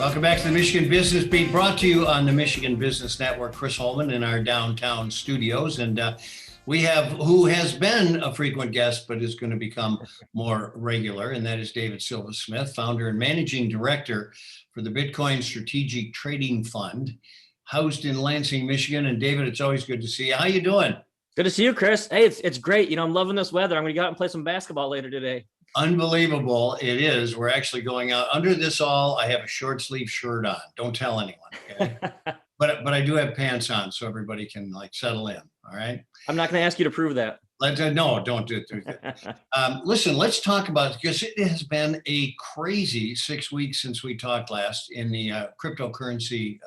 Welcome back to the Michigan Business Beat, brought to you on the Michigan Business Network. Chris Holman in our downtown studios. And we have who has been a frequent guest, but is going to become more regular. And that is David Silva Smith, founder and managing director for the Bitcoin Strategic Trading Fund, housed in Lansing, Michigan. And David, it's always good to see you. How you doing? Good to see you, Chris. Hey, it's great. You know, I'm loving this weather. I'm going to go out and play some basketball later today. Unbelievable. It is. We're actually going out under this all. I have a short sleeve shirt on. Don't tell anyone. Okay. But I do have pants on so everybody can like settle in. All right. I'm not going to ask you to prove that. No, don't do it. Listen, let's talk about, because it has been a crazy 6 weeks since we talked last in the cryptocurrency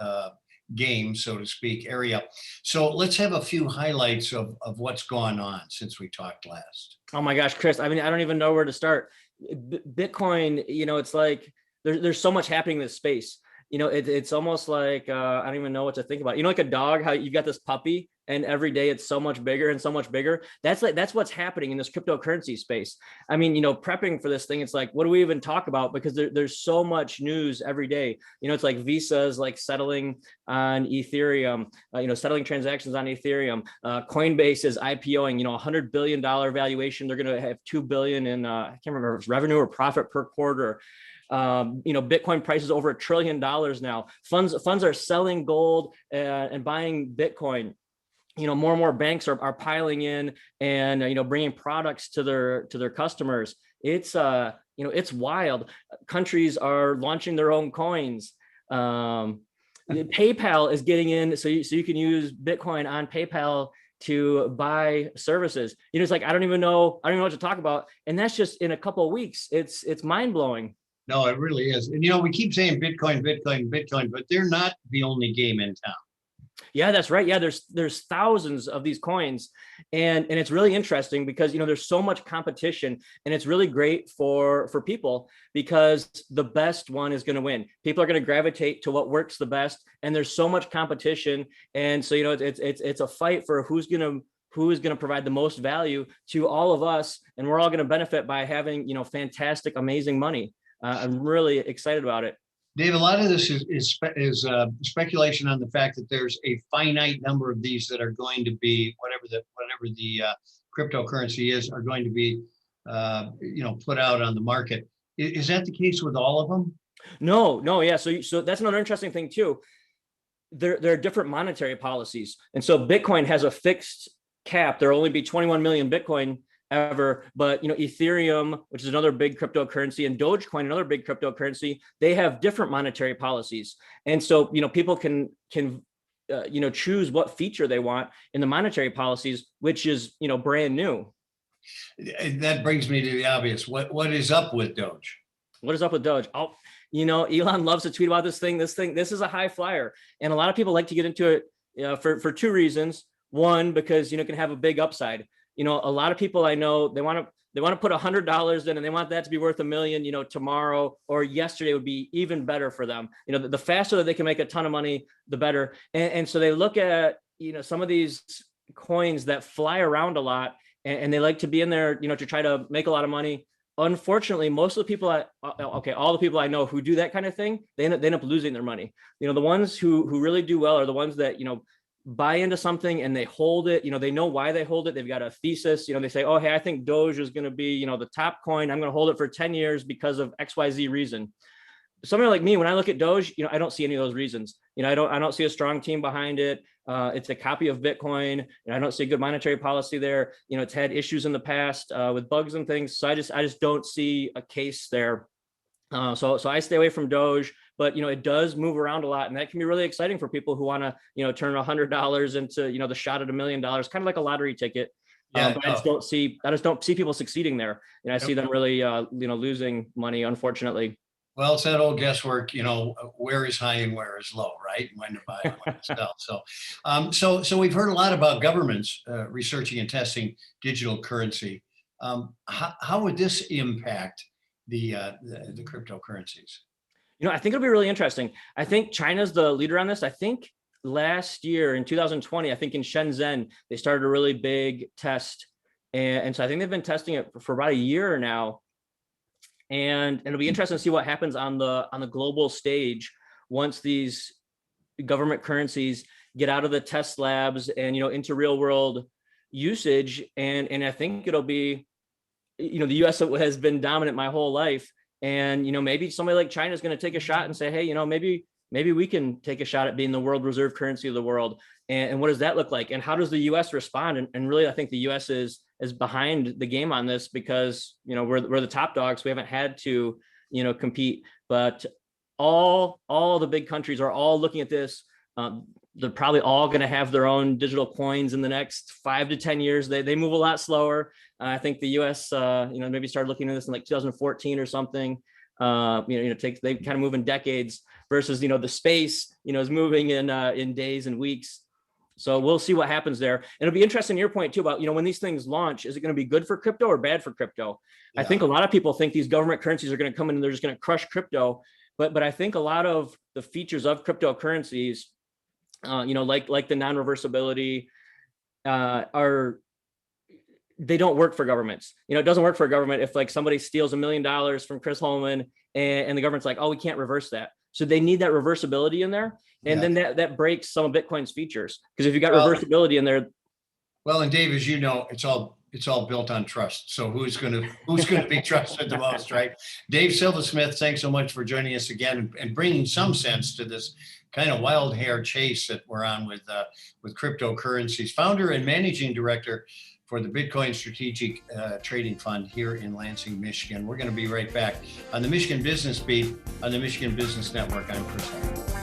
game, so to speak, area. So let's have a few highlights of what's gone on since we talked last. Oh my gosh, Chris. I mean, I don't even know where to start. Bitcoin, you know, it's like there's so much happening in this space. You know, it's almost like I don't even know what to think about. You know, like a dog, how you've got this puppy and every day it's so much bigger and so much bigger. That's what's happening in this cryptocurrency space. I mean, you know, prepping for this thing, it's like, what do we even talk about? Because there's so much news every day. You know, it's like Visa's like settling on Ethereum, settling transactions on Ethereum. Coinbase is IPOing, you know, $100 billion valuation. They're going to have 2 billion in, I can't remember if it's revenue or profit per quarter. Bitcoin prices over $1 trillion now. Funds are selling gold and buying Bitcoin. You know, more and more banks are piling in and, bringing products to their customers. It's, it's wild. Countries are launching their own coins. PayPal is getting in, so you can use Bitcoin on PayPal to buy services. You know, it's like, I don't even know what to talk about. And that's just in a couple of weeks. It's mind blowing. No, it really is. And, we keep saying Bitcoin, but they're not the only game in town. Yeah, that's right. Yeah, there's thousands of these coins, and it's really interesting because there's so much competition, and it's really great for people because the best one is going to win. People are going to gravitate to what works the best, and there's so much competition, and so it's a fight for who is going to provide the most value to all of us, and we're all going to benefit by having fantastic, amazing money. I'm really excited about it. Dave, a lot of this is speculation on the fact that there's a finite number of these that are going to be whatever the cryptocurrency is are going to be put out on the market. Is that the case with all of them? No, yeah. So that's another interesting thing too. There are different monetary policies, and so Bitcoin has a fixed cap. There will only be 21 million Bitcoin ever, but Ethereum, which is another big cryptocurrency, and Dogecoin, another big cryptocurrency, they have different monetary policies, and so people can choose what feature they want in the monetary policies, which is brand new. That brings me to the obvious. What is up with Doge? What is up with Doge? Oh, Elon loves to tweet about this thing. This is a high flyer, and a lot of people like to get into it for two reasons. One, because it can have a big upside. A lot of people I know, they want to put $100 in and they want that to be worth $1 million, tomorrow or yesterday would be even better for them. The faster that they can make a ton of money, the better. And so they look at, some of these coins that fly around a lot and they like to be in there, to try to make a lot of money. Unfortunately, most of the people all the people I know who do that kind of thing, they end up losing their money. The ones who really do well are the ones that, buy into something and they hold it. They know why they hold it. They've got a thesis. They say, oh, hey, I think Doge is going to be, the top coin. I'm going to hold it for 10 years because of XYZ reason. Somebody like me, when I look at Doge, I don't see any of those reasons. I don't see a strong team behind it. It's a copy of Bitcoin, and I don't see good monetary policy there. It's had issues in the past with bugs and things. So I just don't see a case there. So I stay away from Doge. But it does move around a lot, and that can be really exciting for people who want to turn $100 into the shot at $1 million, kind of like a lottery ticket. Yeah, but I just don't see people succiding there, and I see them really losing money, unfortunately. Well, it's that old guesswork, where is high and where is low, right? When to buy and when to sell. So we've heard a lot about governments researching and testing digital currency. How would this impact the cryptocurrencies? I think it'll be really interesting. I think China's the leader on this. I think last year in 2020, I think in Shenzhen, they started a really big test. And so I think they've been testing it for about a year now. And it'll be interesting to see what happens on the global stage. once these government currencies get out of the test labs and, into real world usage. And I think it'll be, the US has been dominant my whole life. And, maybe somebody like China is going to take a shot and say, hey, maybe we can take a shot at being the world reserve currency of the world. And what does that look like? And how does the US respond? And really, I think the US is behind the game on this because, we're the top dogs. We haven't had to, compete, but all the big countries are all looking at this. They're probably all going to have their own digital coins in the next 5 to 10 years. They move a lot slower. I think the US, maybe started looking at this in like 2014 or something. They kind of move in decades versus, the space, is moving in days and weeks. So we'll see what happens there. And it'll be interesting, your point too, about, when these things launch, is it going to be good for crypto or bad for crypto? Yeah. I think a lot of people think these government currencies are going to come in and they're just going to crush crypto. But I think a lot of the features of cryptocurrencies, like the non-reversibility, they don't work for governments. It doesn't work for a government if like somebody steals $1 million from Chris Holman and the government's like, oh, we can't reverse that. So they need that reversibility in there. And then that breaks some of Bitcoin's features. Because if you got reversibility in there. Well, and Dave, as you know, it's all built on trust. So who's going to be trusted the most, right? Dave Silversmith, thanks so much for joining us again and bringing some sense to this kind of wild hair chase that we're on with cryptocurrencies. Founder and managing director for the Bitcoin Strategic Trading Fund here in Lansing, Michigan. We're going to be right back on the Michigan Business Beat on the Michigan Business Network. I'm Chris Holman.